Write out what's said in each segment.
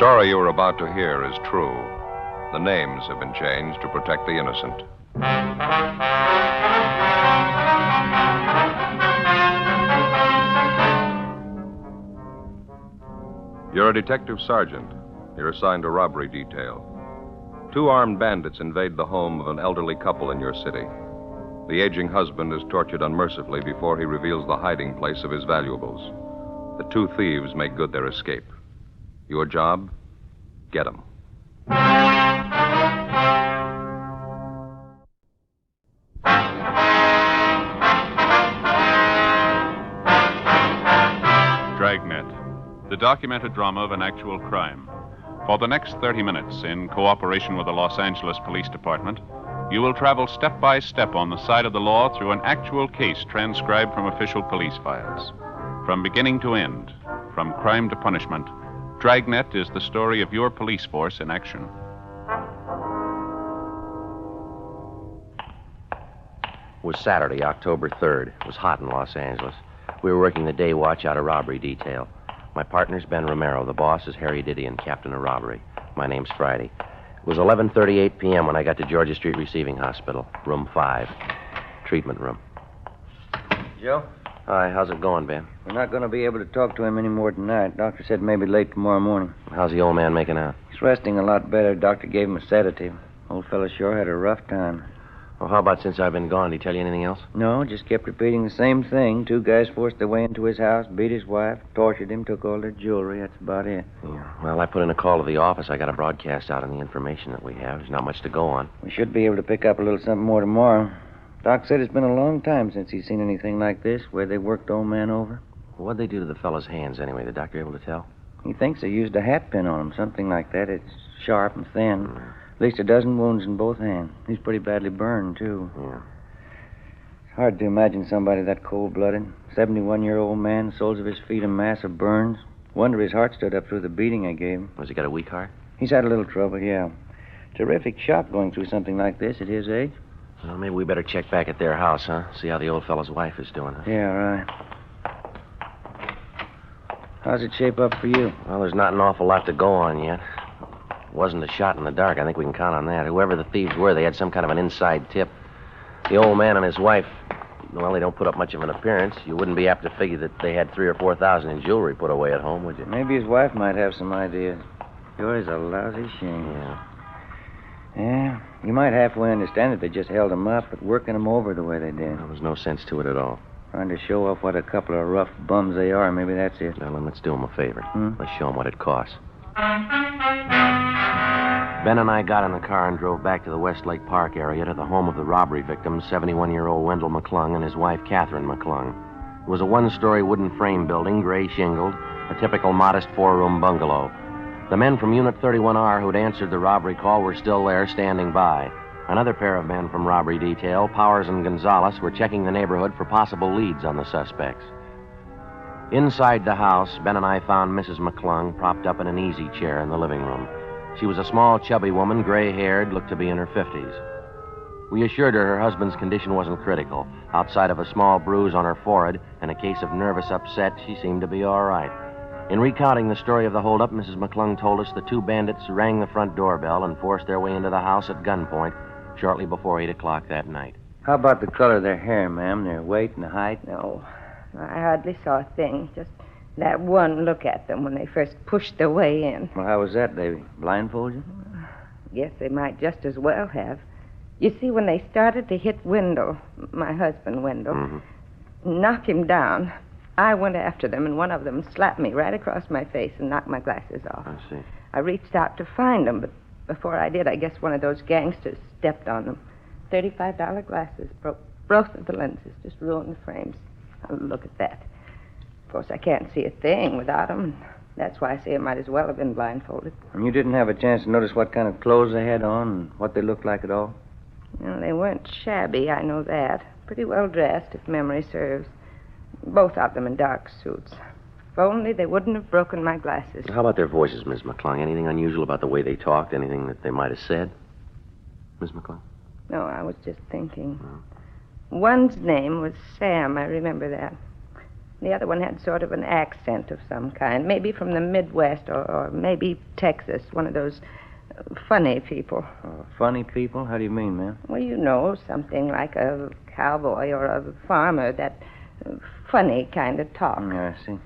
story you are about to hear is true. The names have been changed to protect the innocent. You're a detective sergeant. You're assigned to robbery detail. 2 armed bandits invade the home of an elderly couple in your city. The aging husband is tortured unmercifully before he reveals the hiding place of his valuables. The 2 thieves make good their escape. Your job? Get them. Dragnet, the documented drama of an actual crime. For the next 30 minutes, in cooperation with the Los Angeles Police Department, you will travel step by step on the side of the law through an actual case transcribed from official police files. From beginning to end, from crime to punishment, Dragnet is the story of your police force in action. It was Saturday, October 3rd. It was hot in Los Angeles. We were working the day watch out of robbery detail. My partner's Ben Romero. The boss is Harry Didion, captain of robbery. My name's Friday. It was 11:38 p.m. when I got to Georgia Street Receiving Hospital, room 5, treatment room. Joe? Hi, how's it going, Ben? We're not going to be able to talk to him anymore tonight. Doctor said maybe late tomorrow morning. How's the old man making out? He's resting a lot better. Doctor gave him a sedative. Old fellow sure had a rough time. Well, how about since I've been gone? Did he tell you anything else? No, just kept repeating the same thing. 2 guys forced their way into his house, beat his wife, tortured him, took all their jewelry. That's about it. Yeah. Well, I put in a call to the office. I got a broadcast out on the information that we have. There's not much to go on. We should be able to pick up a little something more tomorrow. Doc said it's been a long time since he's seen anything like this, where they worked old man over. Well, what'd they do to the fellow's hands, anyway? The doctor able to tell? He thinks they used a hat pin on him, something like that. It's sharp and thin. At least a dozen wounds in both hands. He's pretty badly burned, too. Yeah. It's hard to imagine somebody that cold-blooded. 71-year-old man, soles of his feet a mass of burns. Wonder his heart stood up through the beating I gave him. Was he got a weak heart? He's had a little trouble, yeah. Terrific shock going through something like this at his age. Well, maybe we better check back at their house, huh? See how the old fellow's wife is doing, huh? Yeah, right. How's it shape up for you? Well, there's not an awful lot to go on yet. It wasn't a shot in the dark. I think we can count on that. Whoever the thieves were, they had some kind of an inside tip. The old man and his wife, well, they don't put up much of an appearance. You wouldn't be apt to figure that they had $3,000 or $4,000 in jewelry put away at home, would you? Maybe his wife might have some ideas. Sure is a lousy shame. Yeah. Yeah, you might halfway understand it. They just held him up, but working him over the way they did. There was no sense to it at all. Trying to show off what a couple of rough bums they are. Maybe that's it. Well, then let's do them a favor. Let's show them what it costs. Ben and I got in the car and drove back to the Westlake Park area to the home of the robbery victims, 71-year-old Wendell McClung and his wife, Catherine McClung. It was a 1-story wooden frame building, gray shingled, a typical modest 4-room bungalow. The men from Unit 31R who'd answered the robbery call were still there, standing by. Another pair of men from robbery detail, Powers and Gonzalez, were checking the neighborhood for possible leads on the suspects. Inside the house, Ben and I found Mrs. McClung propped up in an easy chair in the living room. She was a small, chubby woman, gray-haired, looked to be in her 50s. We assured her husband's condition wasn't critical. Outside of a small bruise on her forehead and a case of nervous upset, she seemed to be all right. In recounting the story of the holdup, Mrs. McClung told us the 2 bandits rang the front doorbell and forced their way into the house at gunpoint shortly before 8 o'clock that night. How about the color of their hair, ma'am? Their weight and the height? No, I hardly saw a thing. Just that one look at them when they first pushed their way in. Well, how was that, Davy? Blindfold you? Guess they might just as well have. You see, when they started to hit Wendell, my husband Wendell, knock him down, I went after them, and one of them slapped me right across my face and knocked my glasses off. I see. I reached out to find them, but before I did, I guess one of those gangsters stepped on them. $35 glasses, broke both of the lenses, just ruined the frames. Now, look at that. Of course, I can't see a thing without them. That's why I say I might as well have been blindfolded. And you didn't have a chance to notice what kind of clothes they had on and what they looked like at all? Well, they weren't shabby, I know that. Pretty well dressed, if memory serves. Both of them in dark suits. If only they wouldn't have broken my glasses. How about their voices, Miss McClung? Anything unusual about the way they talked? Anything that they might have said? Miss McClung? No, I was just thinking. One's name was Sam, I remember that. The other one had sort of an accent of some kind, maybe from the Midwest or maybe Texas, one of those funny people. Funny people? How do you mean, ma'am? Well, you know, something like a cowboy or a farmer, that funny kind of talk. Yeah, I see.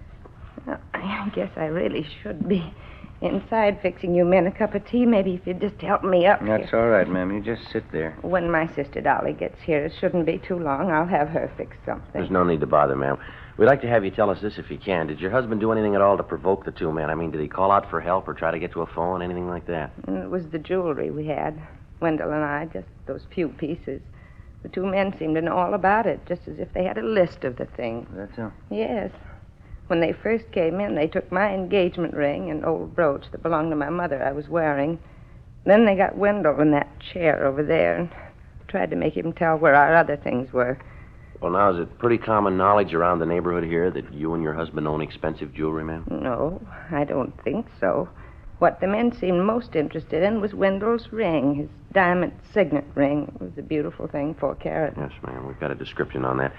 Well, I guess I really should be inside fixing you men a cup of tea. Maybe if you'd just help me up That's here. all right, ma'am. You just sit there. When my sister Dolly gets here, it shouldn't be too long. I'll have her fix something. There's no need to bother, ma'am. We'd like to have you tell us this if you can. Did your husband do anything at all to provoke the two men? I mean, did he call out for help or try to get to a phone, anything like that? It was the jewelry we had, Wendell and I, just those few pieces. The two men seemed to know all about it, just as if they had a list of the things. That's all. Yes. When they first came in, they took my engagement ring and old brooch that belonged to my mother I was wearing. Then they got Wendell in that chair over there and tried to make him tell where our other things were. Well, now, is it pretty common knowledge around the neighborhood here that you and your husband own expensive jewelry, ma'am? No, I don't think so. What the men seemed most interested in was Wendell's ring, his diamond signet ring. It was a beautiful thing, 4 carat. Yes, ma'am. We've got a description on that.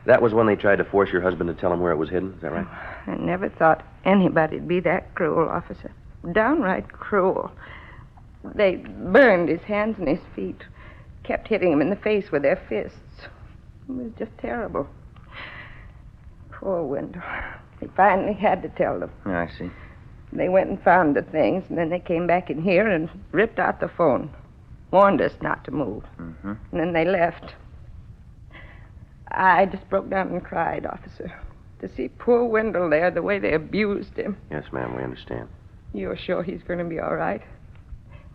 That was when they tried to force your husband to tell them where it was hidden, is that right? I never thought anybody'd be that cruel, officer. Downright cruel. They burned his hands and his feet, kept hitting him in the face with their fists. It was just terrible. Poor Wendell. He finally had to tell them. Yeah, I see. They went and found the things, and then they came back in here and ripped out the phone. Warned us not to move. Mm-hmm. And then they left. I just broke down and cried, officer. To see poor Wendell there, the way they abused him. Yes, ma'am, we understand. You're sure he's going to be all right?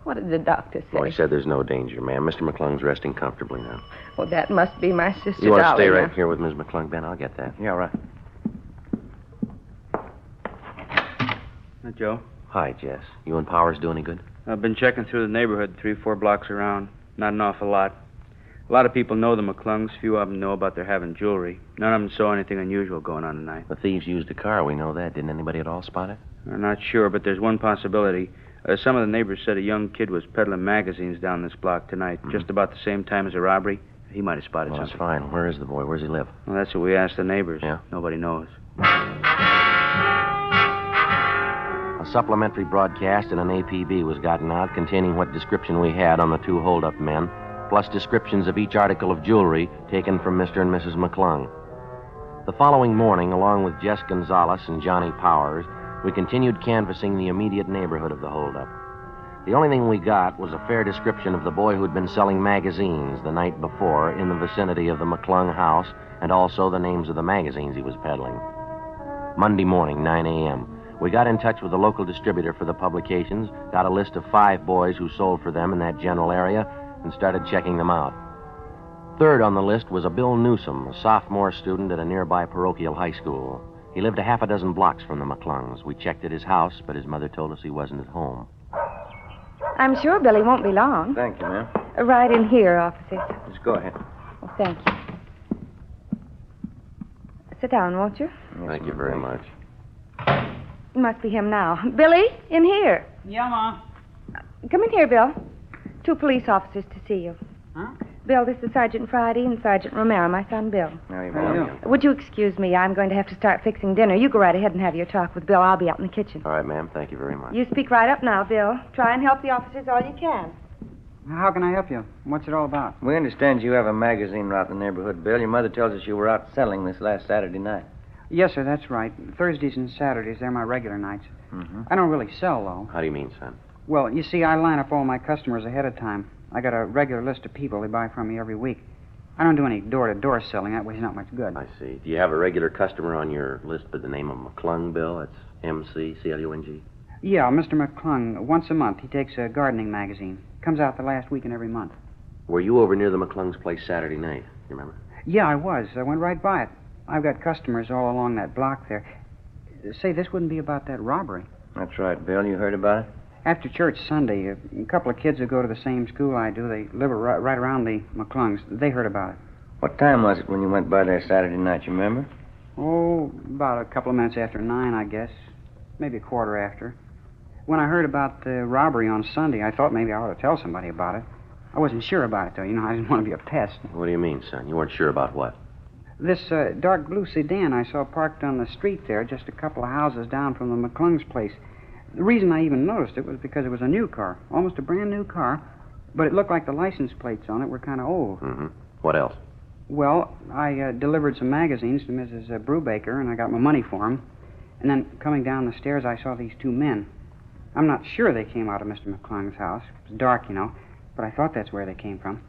What did the doctor say? Well, he said there's no danger, ma'am. Mr. McClung's resting comfortably now. Well, that must be my sister You want to Dolly stay now. right here with Ms. McClung, Ben? I'll get that. Yeah, right. Joe, Hi, Jess. You and Powers do any good? I've been checking through the neighborhood 3-4 blocks around. Not an awful lot. A lot of people know the McClungs. Few of them know about their having jewelry. None of them saw anything unusual going on tonight. The thieves used a car. We know that. Didn't anybody at all spot it? I'm not sure, but there's one possibility. Some of the neighbors said a young kid was peddling magazines down this block tonight, just about the same time as the robbery. He might have spotted Well, that's something. fine. Where is the boy? Where's he live? Well, that's what we asked the neighbors. Yeah? Nobody knows. A supplementary broadcast in an APB was gotten out containing what description we had on the two hold-up men, plus descriptions of each article of jewelry taken from Mr. and Mrs. McClung. The following morning, along with Jess Gonzalez and Johnny Powers, we continued canvassing the immediate neighborhood of the holdup. The only thing we got was a fair description of the boy who'd been selling magazines the night before in the vicinity of the McClung house, and also the names of the magazines he was peddling. Monday morning, 9 a.m., we got in touch with the local distributor for the publications, got a list of 5 boys who sold for them in that general area, and started checking them out. Third on the list was a Bill Newsom, a sophomore student at a nearby parochial high school. He lived a half a dozen blocks from the McClungs. We checked at his house, but his mother told us he wasn't at home. I'm sure Billy won't be long. Thank you, ma'am. Right in here, officer. Just go ahead. Oh, thank you. Sit down, won't you? Thank you very much. It must be him now. Billy, in here. Yeah, Ma. Come in here, Bill. 2 police officers to see you. Huh? Bill, this is Sergeant Friday and Sergeant Romero, my son Bill. Now you How do you do? Would you excuse me? I'm going to have to start fixing dinner. You go right ahead and have your talk with Bill. I'll be out in the kitchen. All right, ma'am. Thank you very much. You speak right up now, Bill. Try and help the officers all you can. How can I help you? What's it all about? We understand you have a magazine out in the neighborhood, Bill. Your mother tells us you were out selling this last Saturday night. Yes, sir, that's right. Thursdays and Saturdays, they're my regular nights. Mm-hmm. I don't really sell, though. How do you mean, son? Well, you see, I line up all my customers ahead of time. I got a regular list of people they buy from me every week. I don't do any door-to-door selling. That way's not much good. I see. Do you have a regular customer on your list by the name of McClung, Bill? That's M-C-C-L-U-N-G. Yeah, Mr. McClung. Once a month, he takes a gardening magazine. Comes out the last weekend every month. Were you over near the McClung's place Saturday night? You remember? Yeah, I was. I went right by it. I've got customers all along that block there. Say, this wouldn't be about that robbery. That's right, Bill. You heard about it? After church Sunday, a couple of kids who go to the same school I do, they live right around the McClungs. They heard about it. What time was it when you went by there Saturday night, you remember? Oh, about a couple of minutes after 9, I guess. Maybe a quarter after. When I heard about the robbery on Sunday, I thought maybe I ought to tell somebody about it. I wasn't sure about it, though. You know, I didn't want to be a pest. What do you mean, son? You weren't sure about what? This dark blue sedan I saw parked on the street there, just a couple of houses down from the McClung's place. The reason I even noticed it was because it was a new car, almost a brand new car, but it looked like the license plates on it were kind of old. Mm-hmm. What else? Well, I delivered some magazines to Mrs. Brubaker, and I got my money for them. And then coming down the stairs, I saw these two men. I'm not sure they came out of Mr. McClung's house. It was dark, you know, but I thought that's where they came from.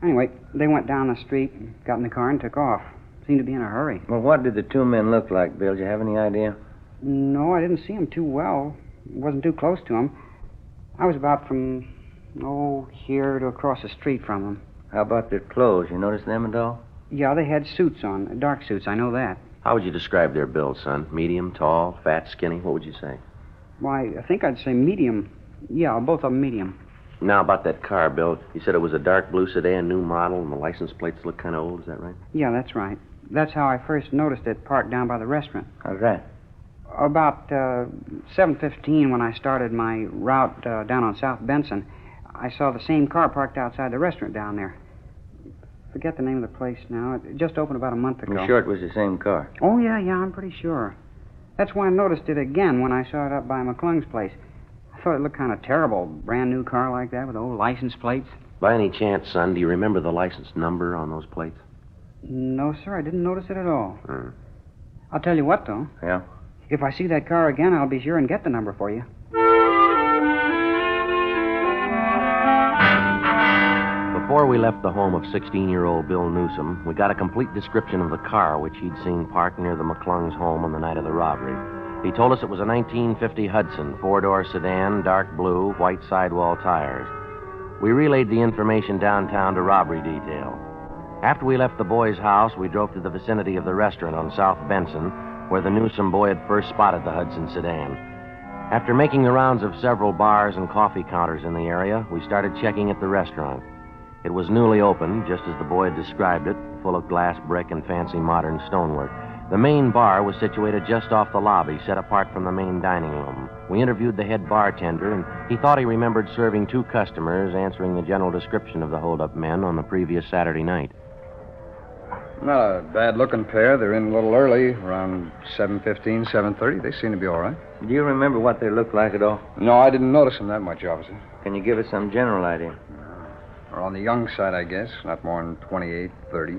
Anyway, they went down the street, got in the car, and took off. Seemed to be in a hurry. Well, what did the two men look like, Bill? Do you have any idea? No, I didn't see them too well. Wasn't too close to them. I was about from, here to across the street from them. How about their clothes? You notice them at all? Yeah, they had suits on, dark suits, I know that. How would you describe their build, son? Medium, tall, fat, skinny? What would you say? Why, I think I'd say medium. Yeah, both of them medium. Now, about that car, Bill. You said it was a dark blue sedan, new model, and the license plates look kind of old. Is that right? Yeah, that's right. That's how I first noticed it parked down by the restaurant. How's that? About 7:15, when I started my route down on South Benson, I saw the same car parked outside the restaurant down there. Forget the name of the place now. It just opened about a month ago. You sure it was the same car? Oh, yeah, I'm pretty sure. That's why I noticed it again when I saw it up by McClung's place. I thought it looked kind of terrible. Brand new car like that with old license plates. By any chance, son, do you remember the license number on those plates? No, sir, I didn't notice it at all. I'll tell you what, though. Yeah? If I see that car again, I'll be sure and get the number for you. Before we left the home of 16-year-old Bill Newsom, we got a complete description of the car which he'd seen parked near the McClung's home on the night of the robbery. He told us it was a 1950 Hudson, four-door sedan, dark blue, white sidewall tires. We relayed the information downtown to robbery detail. After we left the boy's house, we drove to the vicinity of the restaurant on South Benson, where the Newsom boy had first spotted the Hudson sedan. After making the rounds of several bars and coffee counters in the area, we started checking at the restaurant. It was newly opened, just as the boy had described it, full of glass brick and fancy modern stonework. The main bar was situated just off the lobby, set apart from the main dining room. We interviewed the head bartender, and he thought he remembered serving two customers, answering the general description of the hold-up men on the previous Saturday night. Not a bad-looking pair. They're in a little early, around 7:15, 7:30. They seem to be all right. Do you remember what they looked like at all? No, I didn't notice them that much, officer. Can you give us some general idea? Or on the young side, I guess. Not more than 28, 30.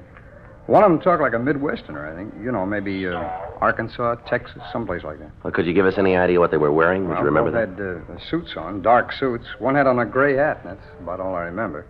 One of them talked like a Midwesterner, I think. You know, maybe Arkansas, Texas, someplace like that. Well, could you give us any idea what they were wearing? Would you remember that? Both had suits on, dark suits. One had on a gray hat, and that's about all I remember.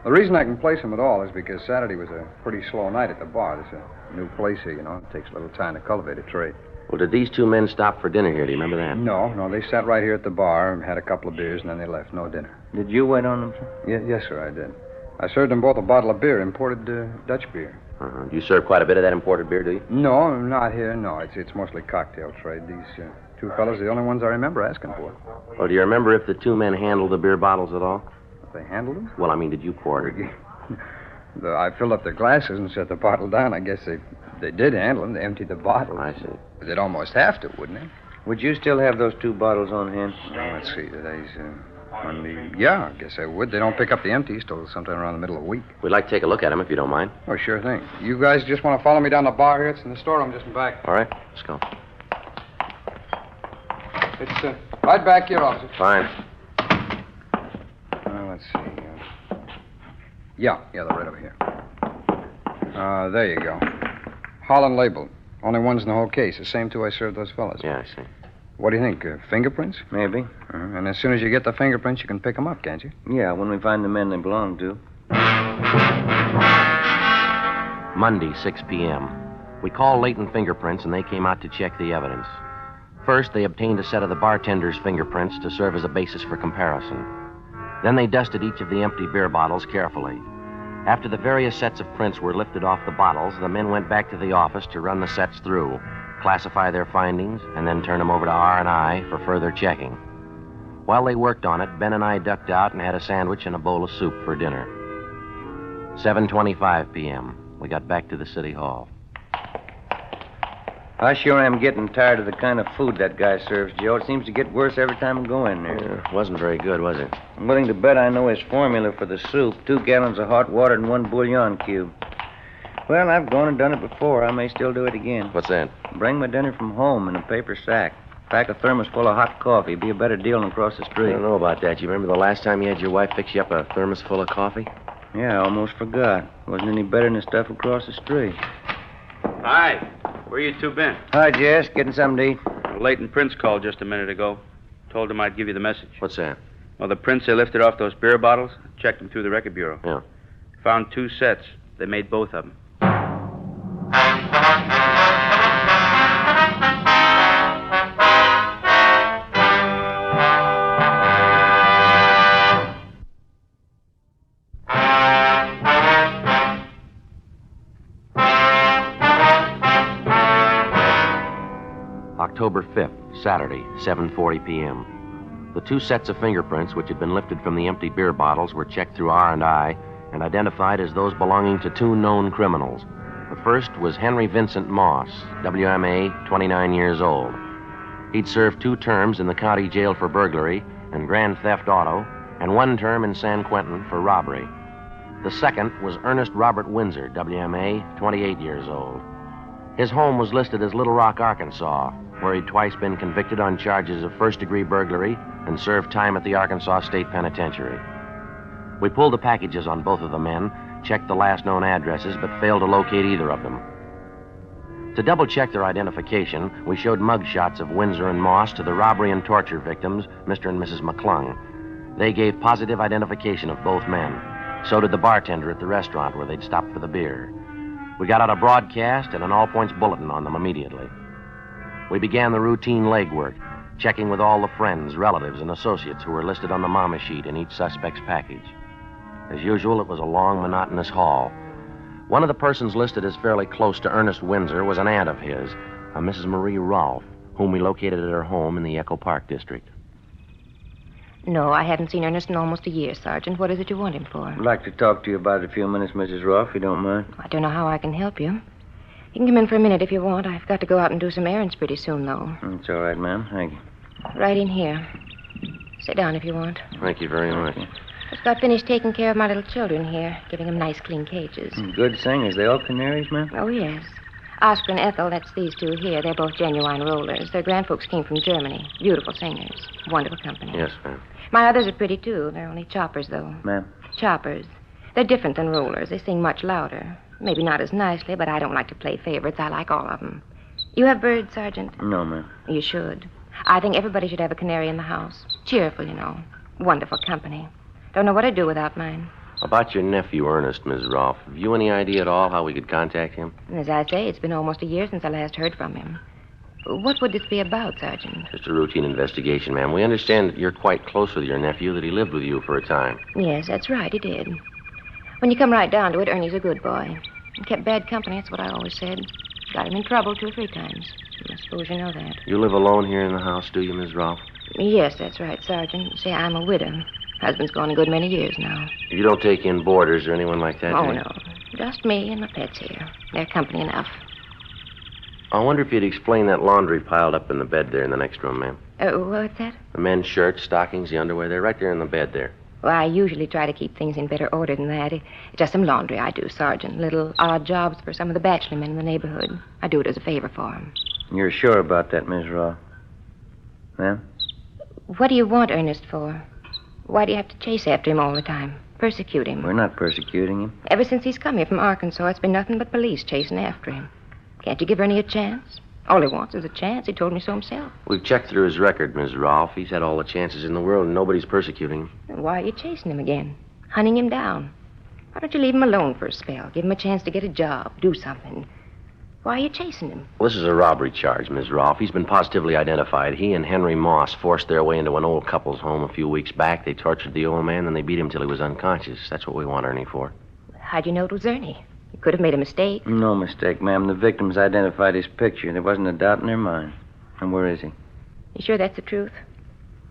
The reason I can place them at all is because Saturday was a pretty slow night at the bar. There's a new place here, you know. It takes a little time to cultivate a trade. Well, did these two men stop for dinner here? Do you remember that? No. They sat right here at the bar and had a couple of beers, and then they left. No dinner. Did you wait on them, sir? Yes, sir, I did. I served them both a bottle of beer, imported Dutch beer. Do you serve quite a bit of that imported beer, do you? No, not here, no. It's mostly cocktail trade. These two fellas are the only ones I remember asking for. Well, do you remember if the two men handled the beer bottles at all? If they handled them? Well, I mean, did you pour it? I filled up their glasses and set the bottle down. I guess they did handle them. They emptied the bottle. I see. But they'd almost have to, wouldn't they? Would you still have those two bottles on hand? Let's see. Today's yeah, I guess I would. They don't pick up the empties till sometime around the middle of the week. We'd like to take a look at them, if you don't mind. Oh, sure thing. You guys just want to follow me down the bar here? It's in the storeroom just in back. All right, let's go. It's right back here, officer. Fine. Let's see. Yeah, they're right over here. There you go. Holland label. Only ones in the whole case. The same two I served those fellas. Yeah, I see. What do you think? Fingerprints? Maybe. And as soon as you get the fingerprints, you can pick them up, can't you? Yeah, when we find the men they belong to. Monday, 6 p.m. We called Leighton Fingerprints, and they came out to check the evidence. First, they obtained a set of the bartender's fingerprints to serve as a basis for comparison. Then they dusted each of the empty beer bottles carefully. After the various sets of prints were lifted off the bottles, the men went back to the office to run the sets through, classify their findings, and then turn them over to R&I for further checking. While they worked on it, Ben and I ducked out and had a sandwich and a bowl of soup for dinner. 7:25 p.m. We got back to the city hall. I sure am getting tired of the kind of food that guy serves, Joe. It seems to get worse every time I go in there. Yeah, wasn't very good, was it? I'm willing to bet I know his formula for the soup. 2 gallons of hot water and 1 bouillon cube. Well, I've gone and done it before. I may still do it again. What's that? Bring my dinner from home in a paper sack. Pack a thermos full of hot coffee. Be a better deal than across the I street. don't know about that. You remember the last time you had your wife fix you up a thermos full of coffee? Yeah, I almost forgot. Wasn't any better than the stuff across the street. Hi. Where you two been? Hi, Jess. Getting something to eat? Leighton Prince called just a minute ago. Told him I'd give you the message. What's that? Well, the prints they lifted off those beer bottles, checked them through the record bureau. Yeah. Found 2 sets. They made both of them. October 5th, Saturday, 7:40 p.m. The 2 sets of fingerprints which had been lifted from the empty beer bottles were checked through R&I and identified as those belonging to 2 known criminals. The first was Henry Vincent Moss, WMA, 29 years old. He'd served 2 terms in the county jail for burglary and grand theft auto, and 1 term in San Quentin for robbery. The second was Ernest Robert Windsor, WMA, 28 years old. His home was listed as Little Rock, Arkansas, where he'd twice been convicted on charges of first-degree burglary and served time at the Arkansas State Penitentiary. We pulled the packages on both of the men, checked the last known addresses, but failed to locate either of them. To double-check their identification, we showed mugshots of Windsor and Moss to the robbery and torture victims, Mr. and Mrs. McClung. They gave positive identification of both men. So did the bartender at the restaurant where they'd stopped for the beer. We got out a broadcast and an all-points bulletin on them immediately. We began the routine legwork, checking with all the friends, relatives, and associates who were listed on the mama sheet in each suspect's package. As usual, it was a long, monotonous haul. One of the persons listed as fairly close to Ernest Windsor was an aunt of his, a Mrs. Marie Rolfe, whom we located at her home in the Echo Park district. No, I haven't seen Ernest in almost a year, Sergeant. What is it you want him for? I'd like to talk to you about it a few minutes, Mrs. Rolfe, if you don't mind. I don't know how I can help you. You can come in for a minute if you want. I've got to go out and do some errands pretty soon, though. It's all right, ma'am. Thank you. Right in here. Sit down if you want. Thank you very much. Just got finished taking care of my little children here, giving them nice, clean cages. Good singers. They all canaries, ma'am? Oh, yes. Oscar and Ethel, that's these 2 here. They're both genuine rollers. Their grandfolks came from Germany. Beautiful singers. Wonderful company. Yes, ma'am. My others are pretty, too. They're only choppers, though. Ma'am? Choppers. They're different than rollers. They sing much louder. Maybe not as nicely, but I don't like to play favorites. I like all of them. You have birds, Sergeant? No, ma'am. You should. I think everybody should have a canary in the house. Cheerful, you know. Wonderful company. Don't know what I'd do without mine. About your nephew, Ernest, Ms. Rolfe. Have you any idea at all how we could contact him? As I say, it's been almost a year since I last heard from him. What would this be about, Sergeant? Just a routine investigation, ma'am. We understand that you're quite close with your nephew, that he lived with you for a time. Yes, that's right, he did. When you come right down to it, Ernie's a good boy. He kept bad company, that's what I always said. Got him in trouble 2 or 3 times. I suppose you know that. You live alone here in the house, do you, Ms. Rolfe? Yes, that's right, Sergeant. See, I'm a widow. Husband's gone a good many years now. You don't take in boarders or anyone like that, do Oh, you? no. Just me and my pets here. They're company enough. I wonder if you'd explain that laundry piled up in the bed there in the next room, ma'am. What's that? The men's shirts, stockings, the underwear, they're right there in the bed there. Well, I usually try to keep things in better order than that. It's just some laundry I do, Sergeant. Little odd jobs for some of the bachelor men in the neighborhood. I do it as a favor for them. You're sure about that, Miss Rolfe? Ma'am? What do you want Ernest for? Why do you have to chase after him all the time? Persecute him? We're not persecuting him. Ever since he's come here from Arkansas, it's been nothing but police chasing after him. Can't you give Ernie a chance? All he wants is a chance. He told me so himself. We've checked through his record, Ms. Rolfe. He's had all the chances in the world, and nobody's persecuting him. Then why are you chasing him again? Hunting him down? Why don't you leave him alone for a spell? Give him a chance to get a job, do something. Why are you chasing him? Well, this is a robbery charge, Ms. Rolfe. He's been positively identified. He and Henry Moss forced their way into an old couple's home a few weeks back. They tortured the old man, then they beat him till he was unconscious. That's what we want Ernie for. How'd you know it was Ernie? You could have made a mistake. No mistake, ma'am. The victims identified his picture. There wasn't a doubt in their mind. And where is he? You sure that's the truth?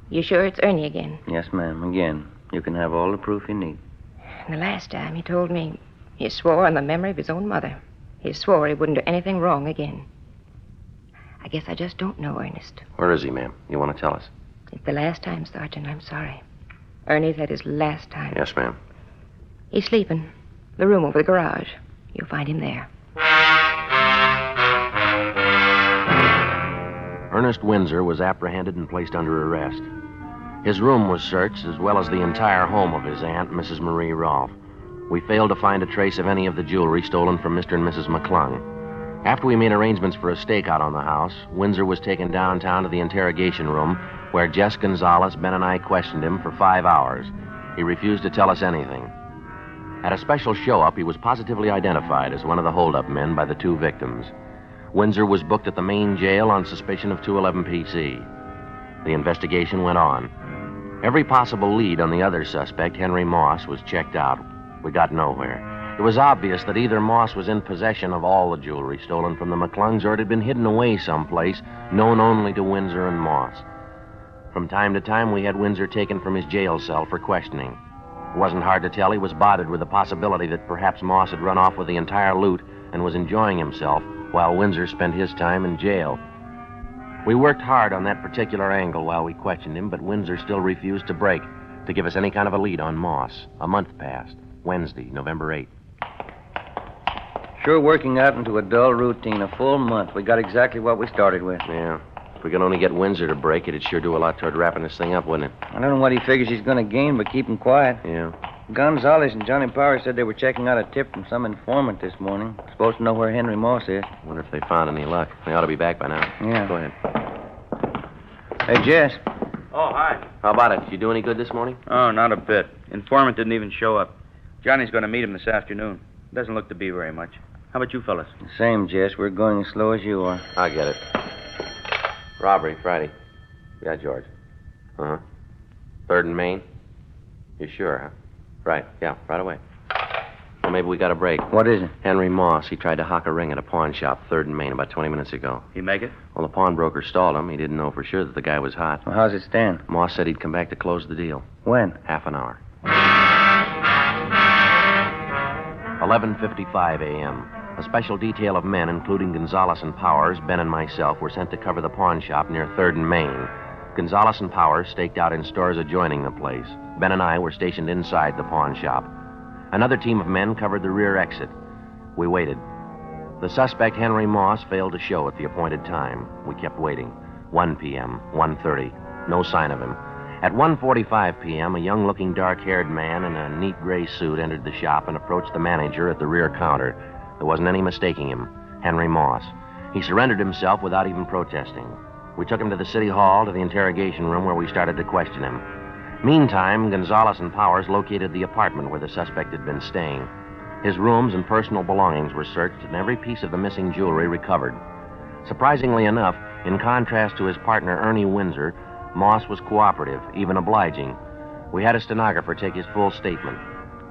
You sure it's Ernie again? Yes, ma'am. Again. You can have all the proof you need. And the last time he told me he swore on the memory of his own mother. He swore he wouldn't do anything wrong again. I guess I just don't know Ernest. Where is he, ma'am? You want to tell us? It's the last time, Sergeant. I'm sorry. Ernie's had his last time. Yes, ma'am. He's sleeping. The room over the garage. You'll find him there. Ernest Windsor was apprehended and placed under arrest. His room was searched, as well as the entire home of his aunt, Mrs. Marie Rolfe. We failed to find a trace of any of the jewelry stolen from Mr. and Mrs. McClung. After we made arrangements for a stakeout on the house, Windsor was taken downtown to the interrogation room, where Jess Gonzalez, Ben, and I questioned him for 5 hours. He refused to tell us anything. At a special show-up, he was positively identified as one of the hold-up men by the two victims. Windsor was booked at the main jail on suspicion of 211 PC. The investigation went on. Every possible lead on the other suspect, Henry Moss, was checked out. We got nowhere. It was obvious that either Moss was in possession of all the jewelry stolen from the McClungs, or it had been hidden away someplace, known only to Windsor and Moss. From time to time, we had Windsor taken from his jail cell for questioning. It wasn't hard to tell he was bothered with the possibility that perhaps Moss had run off with the entire loot and was enjoying himself while Windsor spent his time in jail. We worked hard on that particular angle while we questioned him, but Windsor still refused to break, to give us any kind of a lead on Moss. A month passed. Wednesday, November 8th. Sure working out into a dull routine. A full month. We got exactly what we started with. Yeah. If we could only get Windsor to break it, it'd sure do a lot toward wrapping this thing up, wouldn't it? I don't know what he figures he's going to gain, but keep him quiet. Yeah. Gonzalez and Johnny Power said they were checking out a tip from some informant this morning. Supposed to know where Henry Moss is. Wonder if they found any luck. They ought to be back by now. Yeah. Go ahead. Hey, Jess. Oh, hi. How about it? Did you do any good this morning? Oh, not a bit. Informant didn't even show up. Johnny's going to meet him this afternoon. Doesn't look to be very much. How about you fellas? The same, Jess. We're going as slow as you are. I get it. Robbery, Friday. Yeah, George. Uh-huh. 3rd and Main? You sure, huh? Right, yeah, right away. Well, maybe we got a break. What is it? Henry Moss. He tried to hock a ring at a pawn shop, 3rd and Main, about 20 minutes ago. He make it? Well, the pawnbroker stalled him. He didn't know for sure that the guy was hot. Well, how's it stand? Moss said he'd come back to close the deal. When? Half an hour. 11:55 a.m. A special detail of men, including Gonzalez and Powers, Ben and myself, were sent to cover the pawn shop near 3rd and Main. Gonzalez and Powers staked out in stores adjoining the place. Ben and I were stationed inside the pawn shop. Another team of men covered the rear exit. We waited. The suspect, Henry Moss, failed to show at the appointed time. We kept waiting. 1 p.m., 1:30. No sign of him. At 1:45 p.m., a young-looking, dark-haired man in a neat gray suit entered the shop and approached the manager at the rear counter. There wasn't any mistaking him. Henry Moss. He surrendered himself without even protesting. We took him to the city hall, to the interrogation room, where we started to question him. Meantime, Gonzalez and Powers located the apartment where the suspect had been staying. His rooms and personal belongings were searched, and every piece of the missing jewelry recovered. Surprisingly enough, in contrast to his partner, Ernie Windsor, Moss was cooperative, even obliging. We had a stenographer take his full statement,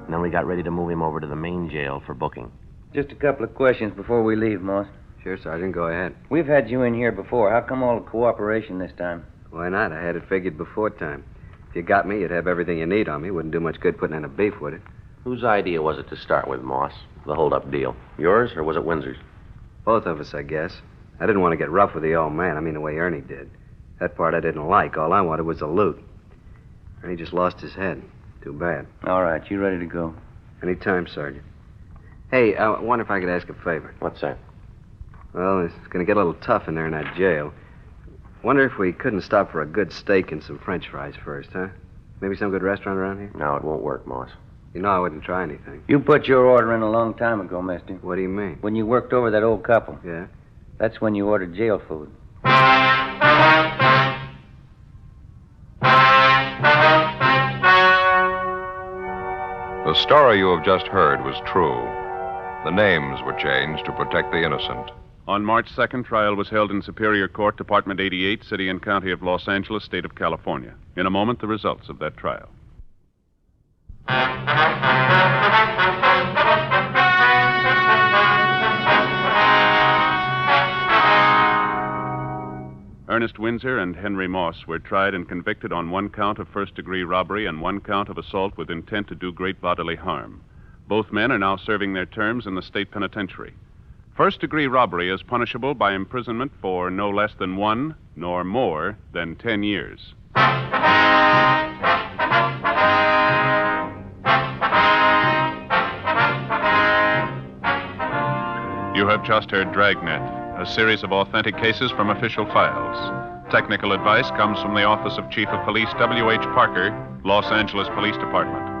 and then we got ready to move him over to the main jail for booking. Just a couple of questions before we leave, Moss. Sure, Sergeant, go ahead. We've had you in here before. How come all the cooperation this time? Why not? I had it figured before time. If you got me, you'd have everything you need on me. Wouldn't do much good putting in a beef, would it? Whose idea was it to start with, Moss? The hold-up deal. Yours, or was it Windsor's? Both of us, I guess. I didn't want to get rough with the old man. I mean, the way Ernie did. That part I didn't like. All I wanted was the loot. Ernie just lost his head. Too bad. All right, you ready to go? Any time, Sergeant. Hey, I wonder if I could ask a favor. What's that? Well, it's going to get a little tough in there in that jail. Wonder if we couldn't stop for a good steak and some French fries first, huh? Maybe some good restaurant around here? No, it won't work, Moss. You know I wouldn't try anything. You put your order in a long time ago, mister. What do you mean? When you worked over that old couple. Yeah? That's when you ordered jail food. The story you have just heard was true. The names were changed to protect the innocent. On March 2nd, trial was held in Superior Court, Department 88, City and County of Los Angeles, State of California. In a moment, the results of that trial. Ernest Windsor and Henry Moss were tried and convicted on one count of first-degree robbery and one count of assault with intent to do great bodily harm. Both men are now serving their terms in the state penitentiary. First-degree robbery is punishable by imprisonment for no less than 1, nor more than 10 years. You have just heard Dragnet, a series of authentic cases from official files. Technical advice comes from the Office of Chief of Police W.H. Parker, Los Angeles Police Department.